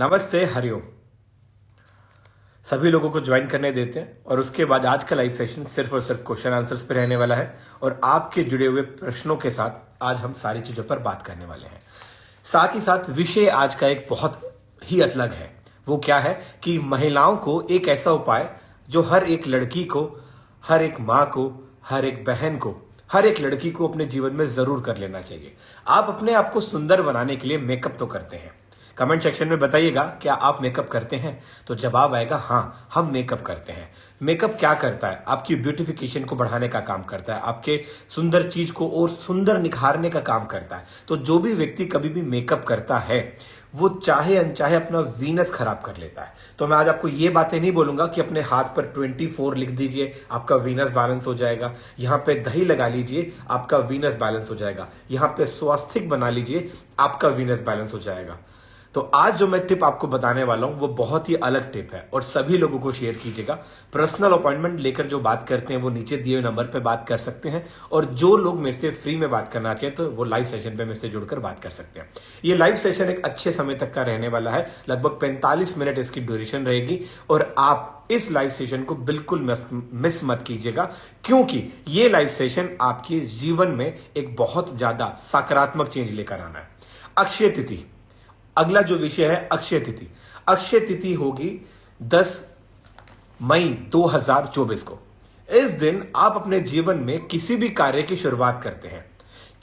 नमस्ते, हरिओम। सभी लोगों को ज्वाइन करने देते हैं और उसके बाद आज का लाइव सेशन सिर्फ और सिर्फ क्वेश्चन आंसर्स पे रहने वाला है और आपके जुड़े हुए प्रश्नों के साथ आज हम सारी चीजों पर बात करने वाले हैं। साथ ही साथ विषय आज का एक बहुत ही अलग है। वो क्या है कि महिलाओं को एक ऐसा उपाय जो हर एक लड़की को, हर एक माँ को, हर एक बहन को, हर एक लड़की को अपने जीवन में जरूर कर लेना चाहिए। आप अपने आप को सुंदर बनाने के लिए मेकअप तो करते हैं। कमेंट सेक्शन में बताइएगा क्या आप मेकअप करते हैं। तो जवाब आएगा हाँ, हम मेकअप करते हैं। मेकअप क्या करता है? आपकी ब्यूटिफिकेशन को बढ़ाने का काम करता है, आपके सुंदर चीज को और सुंदर निखारने का काम करता है। तो जो भी व्यक्ति कभी भी मेकअप करता है वो चाहे अनचाहे अपना वीनस खराब कर लेता है। तो मैं आज आपको ये बातें नहीं बोलूंगा कि अपने हाथ पर 24 लिख दीजिए आपका वीनस बैलेंस हो जाएगा, यहाँ पे दही लगा लीजिए आपका वीनस बैलेंस हो जाएगा, यहाँ पे स्वास्तिक बना लीजिए आपका वीनस बैलेंस हो जाएगा। तो आज जो मैं टिप आपको बताने वाला हूं वो बहुत ही अलग टिप है और सभी लोगों को शेयर कीजिएगा। पर्सनल अपॉइंटमेंट लेकर जो बात करते हैं वो नीचे दिए हुए नंबर पे बात कर सकते हैं और जो लोग मेरे से फ्री में बात करना चाहें तो वो लाइव सेशन पे मेरे से जुड़कर बात कर सकते हैं। ये लाइव सेशन एक अच्छे समय तक का रहने वाला है, लगभग 45 मिनट इसकी ड्यूरेशन रहेगी और आप इस लाइव सेशन को बिल्कुल मिस मत कीजिएगा, क्योंकि ये लाइव सेशन आपके जीवन में एक बहुत ज्यादा सकारात्मक चेंज लेकर आना है। अक्षय तिथि, अगला जो विषय है अक्षय तिथि। अक्षय तिथि होगी 10 मई 2024 को। इस दिन आप अपने जीवन में किसी भी कार्य की शुरुआत करते हैं,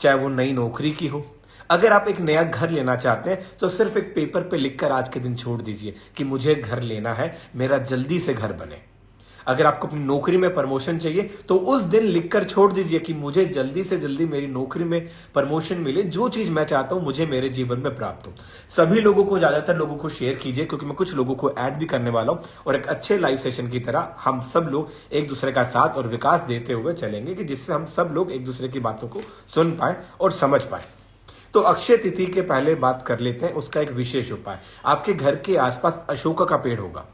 चाहे वो नई नौकरी की हो। अगर आप एक नया घर लेना चाहते हैं तो सिर्फ एक पेपर पे लिखकर आज के दिन छोड़ दीजिए कि मुझे घर लेना है, मेरा जल्दी से घर बने। अगर आपको अपनी नौकरी में प्रमोशन चाहिए तो उस दिन लिखकर छोड़ दीजिए कि मुझे जल्दी से जल्दी मेरी नौकरी में प्रमोशन मिले, जो चीज मैं चाहता हूं मुझे मेरे जीवन में प्राप्त हो। सभी लोगों को, ज्यादातर लोगों को शेयर कीजिए, क्योंकि मैं कुछ लोगों को ऐड भी करने वाला हूं और एक अच्छे लाइव सेशन की तरह हम सब लोग एक दूसरे का साथ और विकास देते हुए चलेंगे कि जिससे हम सब लोग एक दूसरे की बातों को सुन पाए और समझ पाए। तो अक्षय तिथि के पहले बात कर लेते हैं उसका एक विशेष उपाय। आपके घर के आसपास अशोका का पेड़ होगा,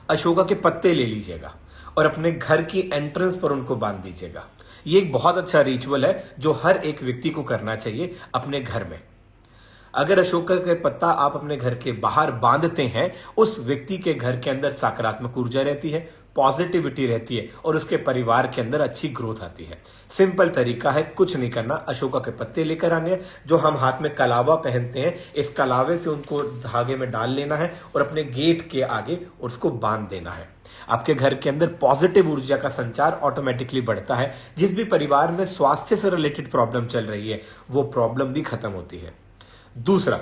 अशोका के पत्ते ले लीजिएगा और अपने घर की एंट्रेंस पर उनको बांध दीजिएगा। ये एक बहुत अच्छा रिचुअल है जो हर एक व्यक्ति को करना चाहिए अपने घर में। अगर अशोका के पत्ता आप अपने घर के बाहर बांधते हैं, उस व्यक्ति के घर के अंदर सकारात्मक ऊर्जा रहती है, पॉजिटिविटी रहती है और उसके परिवार के अंदर अच्छी ग्रोथ आती है। सिंपल तरीका है, कुछ नहीं करना, अशोका के पत्ते लेकर आने हैं, जो हम हाथ में कलावा पहनते हैं, इस कलावे से उनको धागे में डाल लेना है और अपने गेट के आगे उसको बांध देना है। आपके घर के अंदर पॉजिटिव ऊर्जा का संचार ऑटोमेटिकली बढ़ता है। जिस भी परिवार में स्वास्थ्य से रिलेटेड प्रॉब्लम चल रही है वो प्रॉब्लम भी खत्म होती है। दूसरा,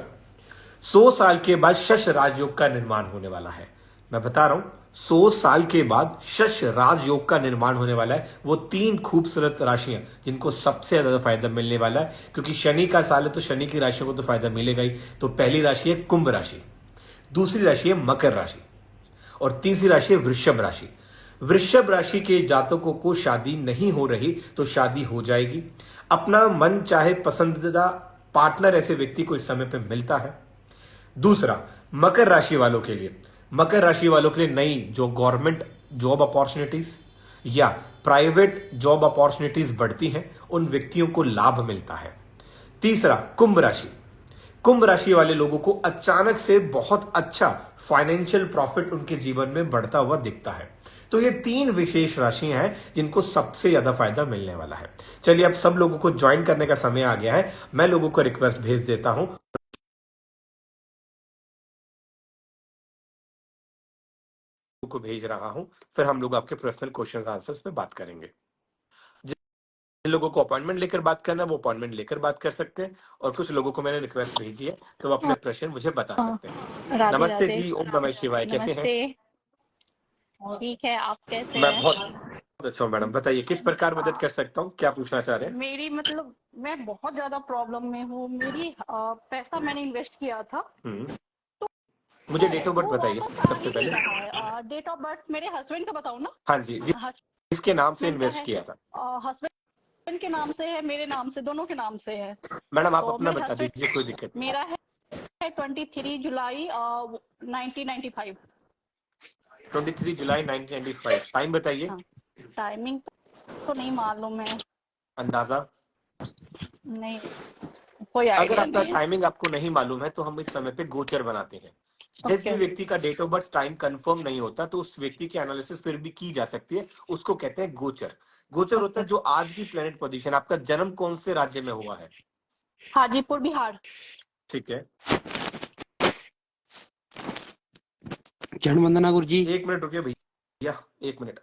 100 साल के बाद शश राजयोग का निर्माण होने वाला है। मैं बता रहा हूं, 100 साल के बाद शश राजयोग का निर्माण होने वाला है। वो 3 खूबसूरत राशियां जिनको सबसे ज्यादा फायदा मिलने वाला है, क्योंकि शनि का साल है तो शनि की राशियों को तो फायदा मिलेगा ही। तो पहली राशि है कुंभ राशि, दूसरी राशि है मकर राशि और तीसरी राशि है वृषभ राशि। वृषभ राशि के जातकों को शादी नहीं हो रही तो शादी हो जाएगी। अपना मन चाहे पसंदीदा पार्टनर ऐसे व्यक्ति को इस समय पे मिलता है। दूसरा, मकर राशि वालों के लिए, मकर राशि वालों के लिए नई जो गवर्नमेंट जॉब अपॉर्चुनिटीज या प्राइवेट जॉब अपॉर्चुनिटीज बढ़ती हैं, उन व्यक्तियों को लाभ मिलता है। तीसरा, कुंभ राशि, कुंभ राशि वाले लोगों को अचानक से बहुत अच्छा फाइनेंशियल प्रॉफिट उनके जीवन में बढ़ता हुआ दिखता है। तो ये 3 विशेष राशियां हैं जिनको सबसे ज्यादा फायदा मिलने वाला है। चलिए, अब सब लोगों को ज्वाइन करने का समय आ गया है। मैं लोगों को रिक्वेस्ट भेज देता हूं को भेज रहा हूं, फिर हम लोग आपके पर्सनल क्वेश्चंस आंसर्स पे बात करेंगे। जिन लोगों को अपॉइंटमेंट लेकर बात करना है वो अपॉइंटमेंट लेकर बात कर सकते हैं और कुछ लोगों को मैंने रिक्वेस्ट भेजी है तो वो अपने प्रश्न मुझे बता सकते हैं। राधे नमस्ते राधे। जी, ओम नमः शिवाय। कैसे हैं? नमस्ते। ठीक है, आप कैसे मैं हैं? बहुत अच्छा हूँ मैडम। बताइए किस प्रकार मदद कर सकता हूँ, क्या पूछना चाह रहे हैं? मेरी मतलब मैं बहुत ज्यादा प्रॉब्लम में हूँ। मेरी पैसा मैंने इन्वेस्ट किया था, मुझे डेट ऑफ बर्थ वो बताइए वापस आ सबसे ही नहीं पहले। रहा है। डेट ऑफ बर्थ मेरे हस्बैंड का बताऊँ ना? हाँ जी, जिसके नाम से हस्बैंड का इन्वेस्ट है, किया था। हस्बैंड के नाम से है, मेरे नाम से, दोनों के नाम से है। मैडम आप तो अपना मेरे बता हस्बैंड, दीजिए, कोई दिक्कत नहीं। मेरा है 23 जुलाई 1995। 23 जुलाई 1995। टाइम बताइए। हाँ, टाइमिंग तो नहीं मालूम है। अंदाजा। नहीं, कोई अगर आइडिया आपका नहीं है। टाइमिंग आपको नहीं मालूम है तो हम इस समय पे गोचर बनाते हैं। जिस ओके। भी व्यक्ति का date of birth time confirm नहीं होता तो उस व्यक्ति की एनालिसिस फिर भी की जा सकती है, उसको कहते हैं गोचर। गोचर होता ओके। है जो आज की प्लेनेट पोजीशन, आपका जन्म कौन से राज्य में हुआ है। हाजीपुर बिहार। ठीक है, चरण वंदना गुरु जी। 1 मिनट रुकिए भैया, 1 मिनट।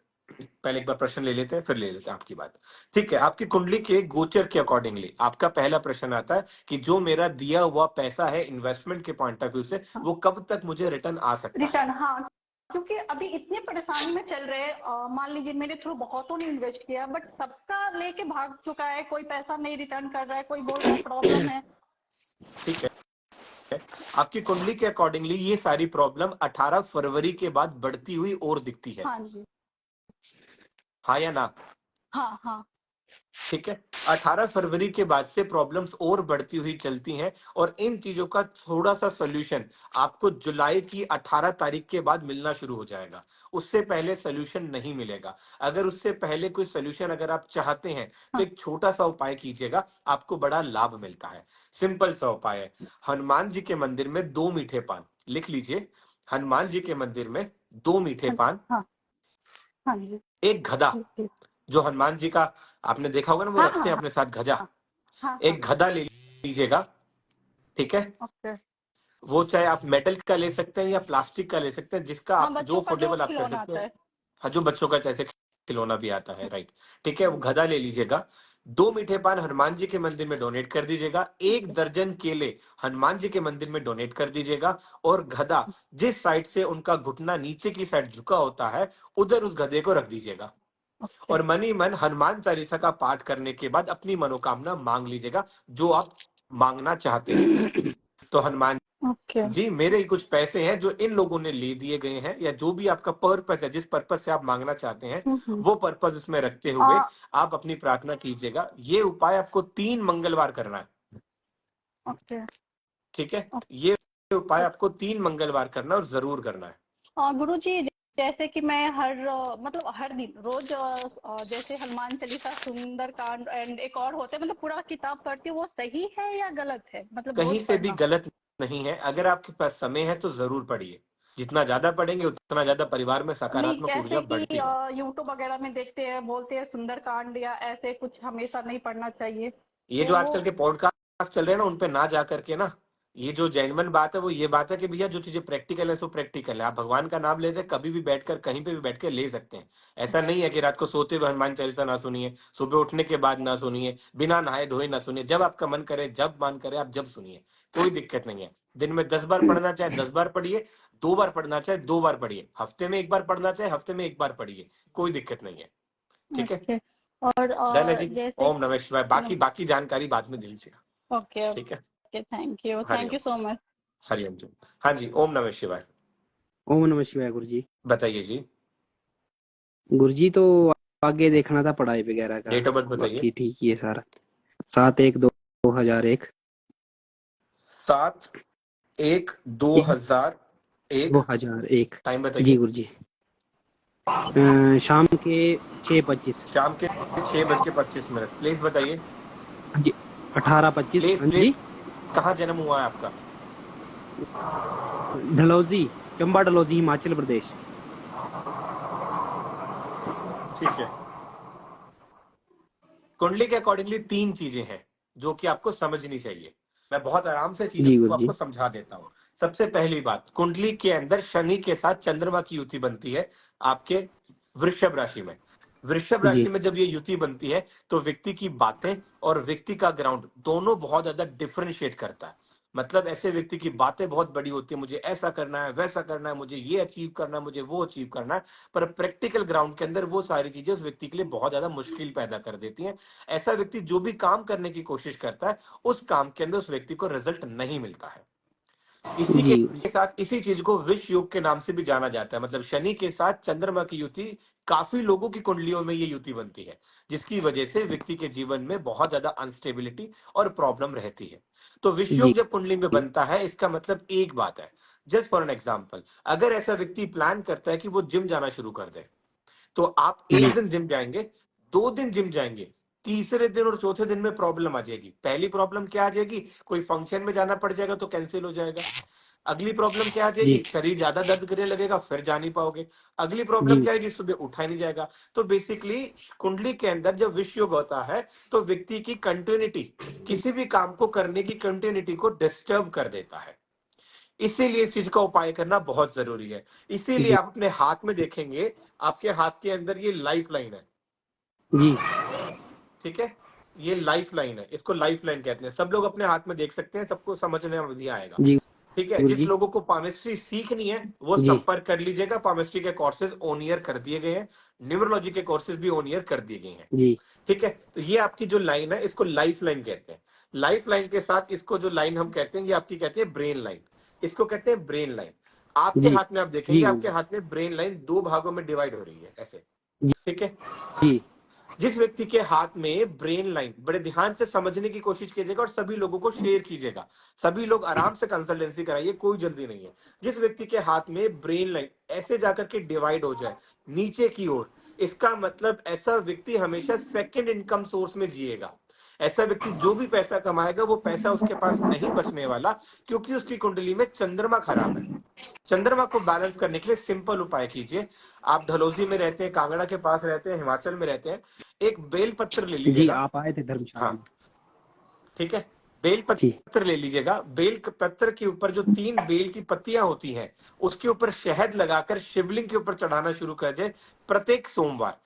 पहले एक बार प्रश्न ले लेते हैं, फिर ले लेते हैं आपकी बात। ठीक है, आपकी कुंडली के गोचर के अकॉर्डिंगली आपका पहला प्रश्न आता है कि जो मेरा दिया हुआ पैसा है इन्वेस्टमेंट के पॉइंट ऑफ व्यू से, हाँ, वो कब तक मुझे रिटर्न आ सकता है। रिटर्न, हाँ। क्योंकि अभी इतने परेशानी में चल रहे हैं, मान लीजिए मेरे थ्रू बहुतों ने इन्वेस्ट किया, बट सबका लेके भाग चुका है, कोई पैसा नहीं रिटर्न कर रहा है, कोई बोल रहा है प्रॉब्लम है। ठीक है, आपकी कुंडली के अकॉर्डिंगली ये सारी प्रॉब्लम 18 फरवरी के बाद बढ़ती हुई और दिखती है, हाँ जी। हाँ या ना। हाँ हाँ। ठीक है, 18 फरवरी के बाद से प्रॉब्लम्स और बढ़ती हुई चलती हैं, और इन चीजों का थोड़ा सा सोल्यूशन आपको जुलाई की 18 तारीख के बाद मिलना शुरू हो जाएगा। उससे पहले सोल्यूशन नहीं मिलेगा। अगर उससे पहले कोई सोल्यूशन अगर आप चाहते हैं तो हाँ। एक छोटा सा उपाय कीजिएगा, आपको बड़ा लाभ मिलता है। सिंपल सा उपाय है, हनुमान जी के मंदिर में 2 मीठे पान, लिख लीजिए, हनुमान जी के मंदिर में 2 मीठे हाँ। पान, हाँ। हाँ जी। एक गधा, ठीक ठीक। जो हनुमान जी का आपने देखा होगा ना, वो हाँ रखते हाँ हैं हाँ। अपने साथ गधा, हाँ हाँ हाँ। एक गधा ले लीजिएगा। ठीक है, ओके। वो चाहे आप मेटल का ले सकते हैं या प्लास्टिक का ले सकते हैं, जिसका हाँ, आप जो बच्चों का जो अफोर्डेबल आप कर खिलौना सकते आता हैं। है। हाँ, जो बच्चों का जैसे खिलौना भी आता है, राइट। ठीक है, वो हाँ। गधा ले लीजिएगा। 2 मीठे पान हनुमान जी के मंदिर में डोनेट कर दीजिएगा। एक ओके। दर्जन केले हनुमान जी के मंदिर में डोनेट कर दीजिएगा। और गधा जिस साइड से उनका घुटना नीचे की साइड झुका होता है, उधर उस गधे को रख दीजिएगा। ओके। और मन ही मन हनुमान चालीसा का पाठ करने के बाद अपनी मनोकामना मांग लीजिएगा, जो आप मांगना चाहते हैं। तो हनुमान ओके। जी, मेरे ही कुछ पैसे हैं जो इन लोगों ने ले दिए गए हैं, या जो भी आपका पर्पस है, जिस पर्पस से आप मांगना चाहते हैं, हम्म। वो पर्पस इसमें रखते हुए आ, आप अपनी प्रार्थना कीजिएगा। ये उपाय आपको 3 मंगलवार करना है। ओके। ठीक है, ये उपाय आपको 3 मंगलवार करना है और जरूर करना है। गुरु जी, जैसे कि मैं मतलब हर दिन रोज जैसे हनुमान चालीसा, सुंदर कांड एंड एक और होते हैं, मतलब पूरा किताब पढ़ती हूँ, वो सही है या गलत है, मतलब कहीं रोज से भी पढ़ना। गलत नहीं है, अगर आपके पास समय है तो जरूर पढ़िए। जितना ज्यादा पढ़ेंगे उतना ज्यादा परिवार में नहीं, सकारात्मक ऊर्जा कैसे कि बढ़ती है। यूट्यूब वगैरह में देखते हैं, बोलते हैं सुंदर कांड या ऐसे कुछ हमेशा नहीं पढ़ना चाहिए, ये तो जो वो। आजकल के पॉडकास्ट चल रहे हैं ना, उन पे ना जा करके ना, ये जो जेन्युइन बात है वो ये बात है कि भैया जो चीजें प्रैक्टिकल है सो प्रैक्टिकल है। आप भगवान का नाम लेते हैं, कभी भी बैठकर कहीं पे भी बैठकर ले सकते हैं। ऐसा नहीं है कि रात को सोते हुए हनुमान चालीसा ना सुनिए, सुबह उठने के बाद ना सुनिए, बिना नहाए धोए ना सुनिए, जब आपका मन करे, जब मन करे आप जब सुनिए, कोई दिक्कत नहीं है। दिन में 10 बार पढ़ना चाहे 10 बार पढ़िए, 2 बार पढ़ना चाहे 2 बार पढ़िए, हफ्ते में 1 बार पढ़ना चाहे हफ्ते में 1 बार पढ़िए, कोई दिक्कत नहीं है। ठीक है, ओके। और डन है जी। जैसे। ओम नमः शिवाय, बाकी बाकी जानकारी बाद में दीजिए। ओके। ठीक है, okay, thank you, thank Hariom. You so much. Hariom ji. हाँ जी, ओम नमः शिवाय। ओम नमः शिवाय गुरु जी। बताइए जी। गुरु जी तो आगे देखना था पढ़ाई वगैरह का, डेट ऑफ बर्थ बताइए। बाकी ठीक ही है सारा। 7/1/2001। 7/1/2001। 2001। टाइम जी बताइए। गुरु जी। शाम के 6:25। शाम के 6:25। प्लेस बताइए। जी 18:25। प्लेस हाँ प्लेस जी। कहाँ जन्म हुआ है आपका। डलहौजी, चंबा डलहौजी, हिमाचल प्रदेश। ठीक है, कुंडली के अकॉर्डिंगली 3 चीजें हैं जो कि आपको समझनी चाहिए। मैं बहुत आराम से चीजों जी को गुरु जी। आपको समझा देता हूँ। सबसे पहली बात, कुंडली के अंदर शनि के साथ चंद्रमा की युति बनती है आपके वृषभ राशि में। वृषभ जी राशि में जब ये युति बनती है तो व्यक्ति की बातें और व्यक्ति का ग्राउंड दोनों बहुत ज्यादा डिफरेंशिएट करता है। मतलब ऐसे व्यक्ति की बातें बहुत बड़ी होती है, मुझे ऐसा करना है, वैसा करना है, मुझे ये अचीव करना है, मुझे वो अचीव करना है, पर प्रैक्टिकल ग्राउंड के अंदर वो सारी चीजें उस व्यक्ति के लिए बहुत ज्यादा मुश्किल पैदा कर देती हैं। ऐसा व्यक्ति जो भी काम करने की कोशिश करता है, उस काम के अंदर उस व्यक्ति को रिजल्ट नहीं मिलता है। इसी जी गुरु के साथ इसी चीज को विष योग के नाम से भी जाना जाता है। मतलब शनि के साथ चंद्रमा की युति, काफी लोगों की कुंडलियों में ये युति बनती है, जिसकी वजह से व्यक्ति के जीवन में बहुत ज्यादा अनस्टेबिलिटी और प्रॉब्लम रहती है। तो विष जी योग जब कुंडली में बनता है, इसका मतलब एक बात है। जस्ट फॉर एन एग्जाम्पल, अगर ऐसा व्यक्ति प्लान करता है कि वो जिम जाना शुरू कर दे, तो आप जी एक दिन जिम जाएंगे, 2 दिन जिम जाएंगे, तीसरे दिन और चौथे दिन में प्रॉब्लम आ जाएगी। पहली प्रॉब्लम क्या आ जाएगी, कोई फंक्शन में जाना पड़ जाएगा तो कैंसिल हो जाएगा। अगली प्रॉब्लम क्या आ जी जाएगी, शरीर ज्यादा दर्द करने लगेगा, फिर जा नहीं पाओगे। अगली प्रॉब्लम जी क्या आएगी, सुबह उठा ही नहीं जाएगा। तो बेसिकली कुंडली के अंदर जब विष योग होता है तो व्यक्ति की कंटिन्यूटी, किसी भी काम को करने की कंटिन्यूटी को डिस्टर्ब कर देता है। इसीलिए इस चीज का उपाय करना बहुत जरूरी है। इसीलिए जी आप अपने हाथ में देखेंगे, आपके हाथ के अंदर ये लाइफ लाइन है, जी ठीक है, ये लाइफ लाइन है, इसको लाइफ लाइन कहते हैं। सब लोग अपने हाथ में देख सकते हैं, सबको समझने में भी आएगा। जी ठीक है, जिस गुरुजी लोगों को पामिस्ट्री सीखनी है वो जी संपर्क कर लीजिएगा। पामिस्ट्री के कोर्सेज ऑन ईयर कर दिए गए हैं, न्यूमरोलॉजी के कोर्सेज भी ऑन ईयर कर दिए गए हैं। जी ठीक है, तो ये आपकी जो लाइन है इसको लाइफ लाइन कहते हैं। लाइफ लाइन के साथ इसको जो लाइन हम कहते हैं, ये आपकी कहते हैं ब्रेन लाइन, इसको कहते हैं ब्रेन लाइन। आपके जी हाथ में आप जी देखेंगे, आपके गुरुजी हाथ में ब्रेन लाइन दो भागों में डिवाइड हो रही है ऐसे। जी ठीक है, जी जिस व्यक्ति के हाथ में ब्रेन लाइन, बड़े ध्यान से समझने की कोशिश कीजिएगा और सभी लोगों को शेयर कीजिएगा। सभी लोग आराम से कंसल्टेंसी कराइए, कोई जल्दी नहीं है। जिस व्यक्ति के हाथ में ब्रेन लाइन ऐसे जाकर के डिवाइड हो जाए नीचे की ओर, इसका मतलब ऐसा व्यक्ति हमेशा सेकंड इनकम सोर्स में जिएगा। ऐसा व्यक्ति जो भी पैसा कमाएगा वो पैसा उसके पास नहीं बचने वाला, क्योंकि उसकी कुंडली में चंद्रमा खराब है। चंद्रमा को बैलेंस करने के लिए सिंपल उपाय कीजिए। आप धलोजी में रहते हैं, कांगड़ा के पास रहते हैं, हिमाचल में रहते हैं, एक बेल पत्र ले जी लीजिएगा। आप आए थे धर्मशाला हाँ, में ठीक है, बेल जी पत्र ले लीजिएगा। बेल पत्र के ऊपर जो 3 बेल की पत्तियां होती हैं उसके ऊपर शहद लगाकर शिवलिंग के ऊपर चढ़ाना शुरू कर दे प्रत्येक सोमवार।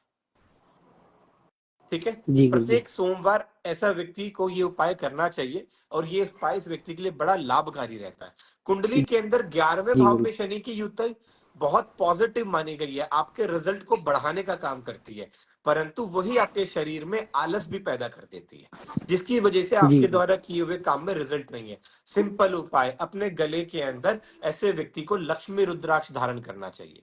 ठीक है, जी गुरुजी प्रत्येक सोमवार ऐसा व्यक्ति को ये उपाय करना चाहिए और ये उपाय इस व्यक्ति के लिए बड़ा लाभकारी रहता है। कुंडली के अंदर 11वें जी भाव गुरु में शनि की युति बहुत पॉजिटिव मानी गई है, आपके रिजल्ट को बढ़ाने का काम करती है, परंतु वही आपके शरीर में आलस भी पैदा कर देती है, जिसकी वजह से जी आपके द्वारा किए हुए काम में रिजल्ट नहीं है। सिंपल उपाय, अपने गले के अंदर ऐसे व्यक्ति को लक्ष्मी रुद्राक्ष धारण करना चाहिए।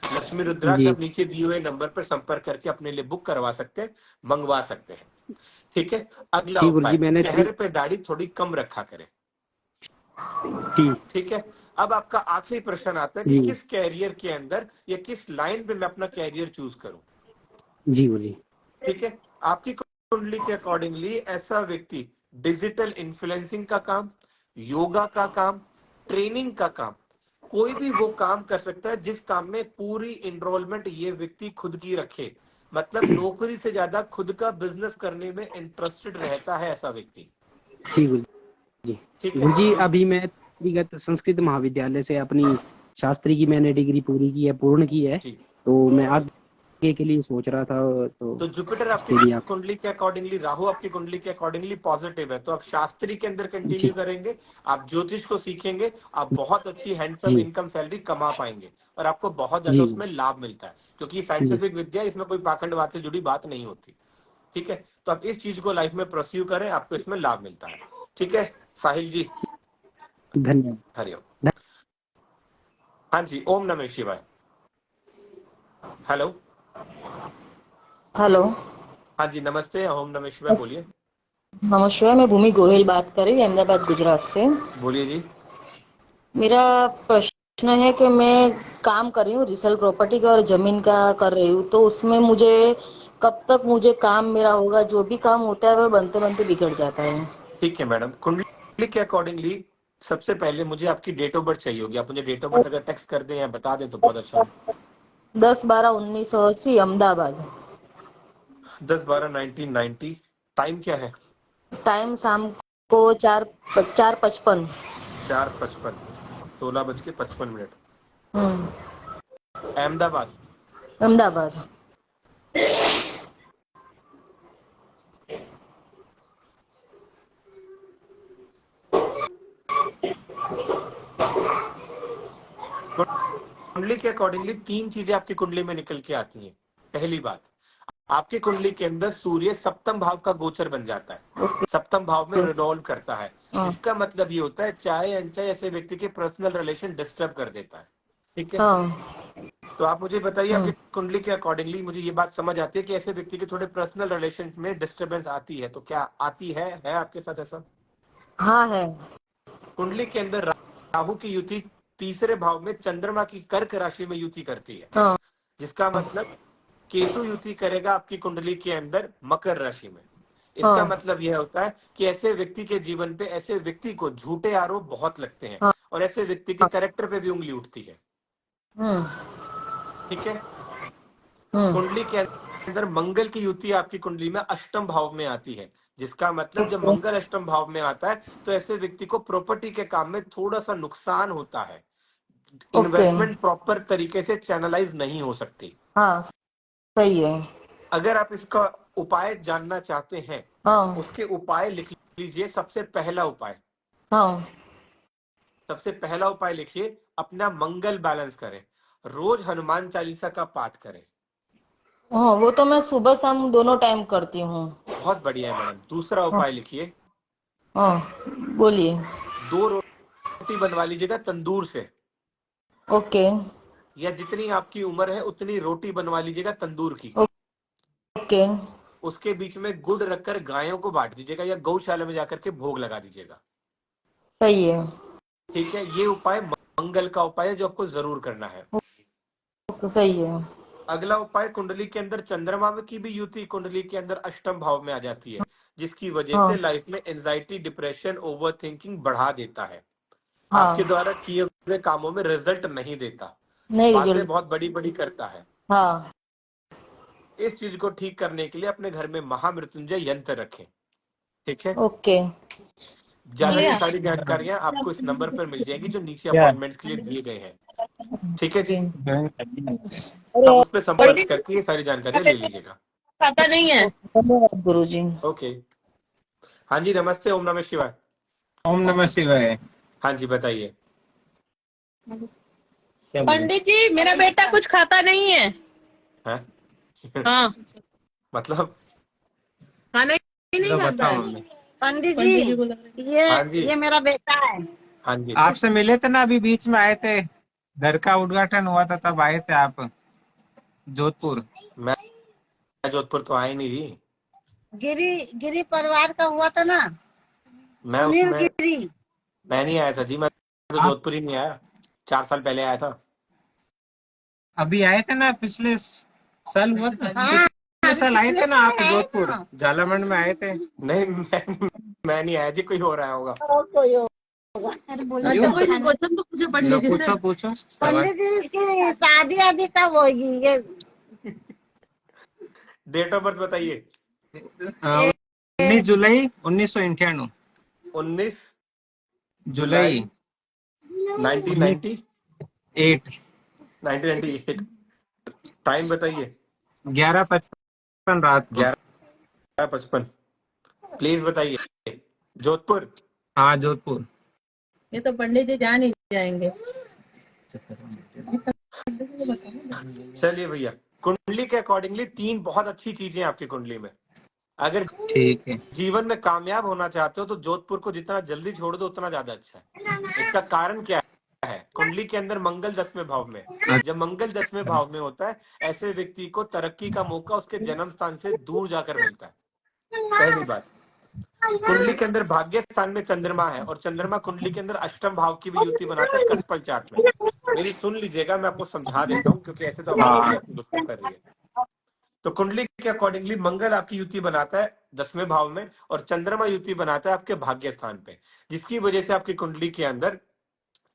लक्ष्मी रुद्राक्ष जी आप नीचे दिए हुए नंबर पर संपर्क करके अपने लिए बुक करवा सकते हैं, मंगवा सकते हैं। ठीक है, अगला जी गुरुजी उपाय, मैंने चेहरे पे दाढ़ी थोड़ी कम रखा करें। जी ठीक है, अब आपका आखिरी प्रश्न आता है कि जी किस कैरियर के अंदर या किस लाइन पे मैं अपना कैरियर चूज करूं। जी गुरुजी ठीक है, आपकी कुंडली के अकॉर्डिंगली ऐसा व्यक्ति डिजिटल इन्फ्लुएंसिंग का काम, योगा का काम, ट्रेनिंग का काम, कोई भी वो काम कर सकता है जिस काम में पूरी इनरोलमेंट ये व्यक्ति खुद की रखे। मतलब नौकरी से ज्यादा खुद का बिजनेस करने में इंटरेस्टेड रहता है ऐसा व्यक्ति। जी गुरुजी ठीक है, गुरुजी तो अभी मैं व्यक्तिगत संस्कृत महाविद्यालय से अपनी शास्त्री की मैंने डिग्री पूरी की है, पूर्ण की है, जी, तो मैं आगे के लिए सोच रहा था, तो तो जुपिटर आपकी उसके लिए आप कुंडली के अकॉर्डिंगली, राहु आपकी कुंडली के अकॉर्डिंगली पॉजिटिव है, तो आप शास्त्री के अंदर जी कंटिन्यू करेंगे, आप ज्योतिष को सीखेंगे, आप बहुत अच्छी हैंडसम जी इनकम सैलरी कमा पाएंगे और आपको बहुत जी ज्यादा उसमें लाभ मिलता है, क्योंकि जी साइंटिफिक विद्या, इसमें कोई पाखंडवाद से जुड़ी बात नहीं होती। ठीक है, तो आप इस चीज को लाइफ में परस्यू करें, आपको इसमें लाभ मिलता है। ठीक है साहिल जी, धन्यवाद। हरिओम। हाँ जी, ओम नमः शिवाय। हेलो, हेलो, हाँ जी नमस्ते, ओम नमः शिवाय, बोलिए। नमस्कार। मैं भूमि गोहिल बात कर रही हूँ अहमदाबाद गुजरात से। बोलिए जी। मेरा प्रश्न है कि मैं काम कर रही हूँ रिसेल प्रॉपर्टी का और जमीन का कर रही हूँ, तो उसमें मुझे कब तक मुझे काम मेरा होगा? जो भी काम होता है वह बनते बनते बिगड़ जाता है। ठीक है मैडम, कुंडली के अकॉर्डिंगली सबसे पहले मुझे आपकी डेट ऑफ बर्थ चाहिए होगी। आप मुझे डेट ऑफ बर्थ अगर टेक्स्ट कर दें या बता दें तो बहुत अच्छा हो। 10/12/1980 अहमदाबाद। 10/12/1990। टाइम क्या है? टाइम शाम को 4:55। 4:55, 16:55। हम्म, अहमदाबाद। अहमदाबाद। कुंडली के अकॉर्डिंगली 3 चीजें आपकी कुंडली में निकल के आती हैं। पहली बात, आपकी कुंडली के अंदर सूर्य सप्तम भाव का गोचर बन जाता है, सप्तम भाव में रिवॉल्व करता है, हाँ जिसका मतलब ये होता है चाहे अनचाहे ऐसे व्यक्ति के पर्सनल रिलेशन डिस्टर्ब कर देता है। ठीक है, हाँ तो आप मुझे बताइए आपकी हाँ कुंडली के अकॉर्डिंगली मुझे ये बात समझ आती है कि ऐसे व्यक्ति के थोड़े पर्सनल रिलेशन में डिस्टरबेंस आती है, तो क्या आती है आपके साथ ऐसा? हाँ है। कुंडली के अंदर राहु की युति तीसरे भाव में चंद्रमा की कर्क राशि में युति करती है, हाँ जिसका मतलब केतु युति करेगा आपकी कुंडली के अंदर मकर राशि में। इसका हाँ मतलब यह होता है कि ऐसे व्यक्ति के जीवन पे ऐसे व्यक्ति को झूठे आरोप बहुत लगते हैं हाँ और ऐसे व्यक्ति के हाँ। कैरेक्टर पे भी उंगली उठती है। हम्म ठीक है। हम्म। कुंडली के अंदर मंगल की युति आपकी कुंडली में अष्टम भाव में आती है, जिसका मतलब जब ओके मंगल अष्टम भाव में आता है तो ऐसे व्यक्ति को प्रॉपर्टी के काम में थोड़ा सा नुकसान होता है। ओके। इन्वेस्टमेंट प्रॉपर तरीके से चैनलाइज नहीं हो सकती। हाँ सही है। अगर आप इसका उपाय जानना चाहते हैं, हाँ उसके उपाय लिख लीजिए। सबसे पहला उपाय, हाँ सबसे पहला उपाय लिखिए, अपना मंगल बैलेंस करें, रोज हनुमान चालीसा का पाठ करें। हाँ, वो तो मैं सुबह शाम दोनों टाइम करती हूँ। बहुत बढ़िया है मैडम। दूसरा हाँ उपाय लिखिए, हाँ बोलिए। 2 रोटी बनवा लीजिएगा तंदूर से, ओके या जितनी आपकी उम्र है उतनी रोटी बनवा लीजिएगा तंदूर की। ओके। उसके बीच में गुड़ रखकर गायों को बांट दीजिएगा या गौशाला में जाकर के भोग लगा दीजिएगा। सही है। ठीक है, ये उपाय मंगल का उपाय है जो आपको जरूर करना है। ओके सही है। अगला उपाय, कुंडली के अंदर चंद्रमा की भी युति कुंडली के अंदर अष्टम भाव में आ जाती है, जिसकी वजह से हाँ लाइफ में एंजाइटी, डिप्रेशन, ओवर थिंकिंग बढ़ा देता है, आपके हाँ। द्वारा किए हुए कामों में रिजल्ट नहीं देता, नहीं बातें रिजल्ट। बहुत बड़ी बड़ी करता है। हाँ इस चीज को ठीक करने के लिए अपने घर में महामृत्युंजय यंत्र रखें। ठीक है। ओके। ज्यादा ये लिया। सारी जानकारियां आपको इस नंबर पर मिल जाएंगी जो नीचे अपॉइंटमेंट के लिए दिए गए हैं। ठीक है जी। आप उस पर संपर्क पंडित जी, करके ये सारी मेरा जानकारियां ले बेटा लीजिएगा। खाता नहीं है। धन्यवाद गुरु जी। ओके। हाँ जी, नमस्ते, ओम नमः शिवाय। ओम नमः शिवाय। हाँ जी, बताइए। क्या बोले? पंडित जी, मेरा बेटा कुछ खाता नहीं है। हाँ हाँ, मतलब। खाना ही नहीं तो खाता बताओ है। हमें। पंडित पंडित जी जी, बोला ये हाँ जी। ये मेरा बेटा है। हाँ जी। आपसे मिले थे ना, अभी बीच में आए थे, घर का उद्घाटन हुआ था तब आए थे आप जोधपुर। मैं जोधपुर तो आए नहीं जी। गिरी गिरी परिवार का हुआ था ना, मैं सुनील उसमें गिरी। मैं नहीं आया था जी। मैं तो आप जोधपुर ही नहीं आया, 4 साल पहले आया था। अभी आए थे ना, पिछले साल हुआ था, हाँ, पिछले अभी साल आए पिछले थे ना साल आप आए जोधपुर, ना। झालामंड में आए थे। नहीं, मैं नहीं आया जी, कोई हो रहा होगा। और कोई होगा। अच्छा, कोई नहीं, क्वेश्चन तो मुझे लो पंडित जी से। पूछो पूछो सवाल। पंडित जी, इसकी शादी आदि कब होगी? ये डेट ऑफ बर्थ बताइए। 19 जुलाई 1998। 19 जुलाई जुलाई 1990 8 1998। टाइम बताइए। 11:55 रात को। 11:55। प्लीज बताइए। जोधपुर। हाँ जोधपुर। ये तो पंडित जी जान ही जाएंगे। चलिए भैया, कुंडली के अकॉर्डिंगली 3 बहुत अच्छी चीजें हैं आपकी कुंडली में। अगर ठीक है। जीवन में कामयाब होना चाहते हो तो जोधपुर को जितना जल्दी छोड़ दो उतना ज्यादा अच्छा है। इसका कारण क्या है? कुंडली के अंदर मंगल 10वें भाव में है। जब मंगल 10वें भाव में होता है, ऐसे व्यक्ति को तरक्की का मौका उसके जन्म स्थान से दूर जाकर मिलता है। पहली बात। कुंडली के अंदर भाग्य स्थान में चंद्रमा है और चंद्रमा कुंडली के अंदर अष्टम भाव की भी युति बनाता है कस्पल चार्ट में। मेरी सुन लीजिएगा, मैं आपको समझा देता हूँ क्योंकि ऐसे तो आवाज बड़ी हाँ आपको डिस्टर्ब कर रही है। तो कुंडली के अकॉर्डिंगली मंगल आपकी युति बनाता है 10वें भाव में और चंद्रमा युति बनाता है आपके भाग्य स्थान पे, जिसकी वजह से आपकी कुंडली के अंदर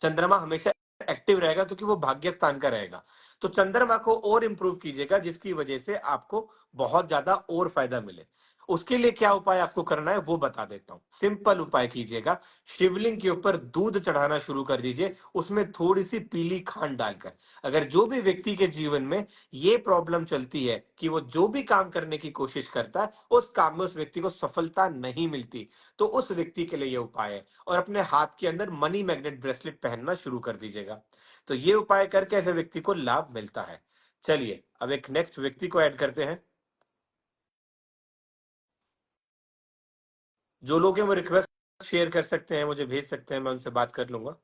चंद्रमा हमेशा एक्टिव रहेगा क्योंकि वो भाग्य स्थान का रहेगा। तो चंद्रमा को और इंप्रूव कीजिएगा जिसकी वजह से आपको बहुत ज्यादा और फायदा मिले। उसके लिए क्या उपाय आपको करना है वो बता देता हूँ। सिंपल उपाय कीजिएगा, शिवलिंग के ऊपर दूध चढ़ाना शुरू कर दीजिए, उसमें थोड़ी सी पीली खांड डालकर। अगर जो भी व्यक्ति के जीवन में ये प्रॉब्लम चलती है कि वो जो भी काम करने की कोशिश करता है उस काम में उस व्यक्ति को सफलता नहीं मिलती, तो उस व्यक्ति के लिए ये उपाय है। और अपने हाथ के अंदर मनी मैग्नेट ब्रेसलेट पहनना शुरू कर दीजिएगा। तो ये उपाय करके ऐसे व्यक्ति को लाभ मिलता है। चलिए अब एक नेक्स्ट व्यक्ति को ऐड करते हैं। जो लोग हैं वो रिक्वेस्ट शेयर कर सकते हैं, मुझे भेज सकते हैं, मैं उनसे बात कर लूंगा।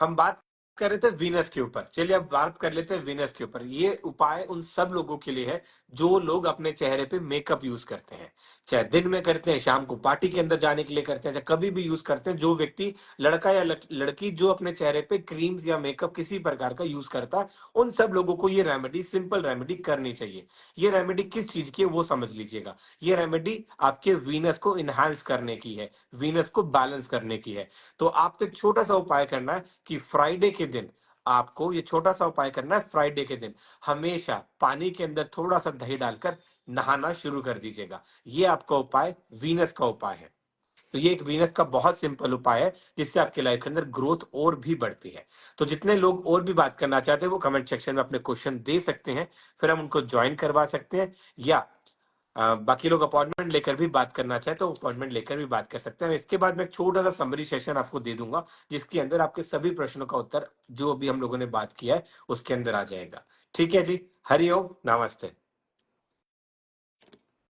हम बात कर रहे थे वीनस के ऊपर। चलिए अब बात कर लेते हैं वीनस के ऊपर। ये उपाय उन सब लोगों के लिए है जो लोग अपने चेहरे पे मेकअप यूज करते हैं, चाहे दिन में करते हैं, शाम को पार्टी के अंदर जाने के लिए करते हैं, चाहे कभी भी यूज करते हैं। जो व्यक्ति, लड़का या लड़की, जो अपने चेहरे पे क्रीम्स या मेकअप किसी प्रकार का यूज करता है, उन सब लोगों को ये रेमेडी, सिंपल रेमेडी करनी चाहिए। ये रेमेडी किस चीज की है वो समझ लीजिएगा। ये रेमेडी आपके वीनस को इनहांस करने की है, वीनस को बैलेंस करने की है। तो आपको एक छोटा सा उपाय करना है कि फ्राइडे के दिन आपको, ये छोटा सा उपाय करना है, फ्राइडे के दिन हमेशा पानी के अंदर थोड़ा सा दही डालकर नहाना शुरू कर दीजिएगा। ये आपका उपाय वीनस का उपाय है। तो ये एक वीनस का बहुत सिंपल उपाय है जिससे आपके लाइफ के अंदर ग्रोथ और भी बढ़ती है। तो जितने लोग और भी बात करना चाहते हैं वो कमेंट सेक्शन में अपने क्वेश्चन दे सकते हैं, फिर हम उनको ज्वाइन करवा सकते हैं, या बाकी लोग अपॉइंटमेंट लेकर भी बात करना चाहे तो अपॉइंटमेंट लेकर भी बात कर सकते हैं। इसके बाद मैं एक छोटा सा समरी सेशन आपको दे दूंगा जिसके अंदर आपके सभी प्रश्नों का उत्तर जो अभी हम लोगों ने बात किया है उसके अंदर आ जाएगा। ठीक है जी, हरिओम, नमस्ते।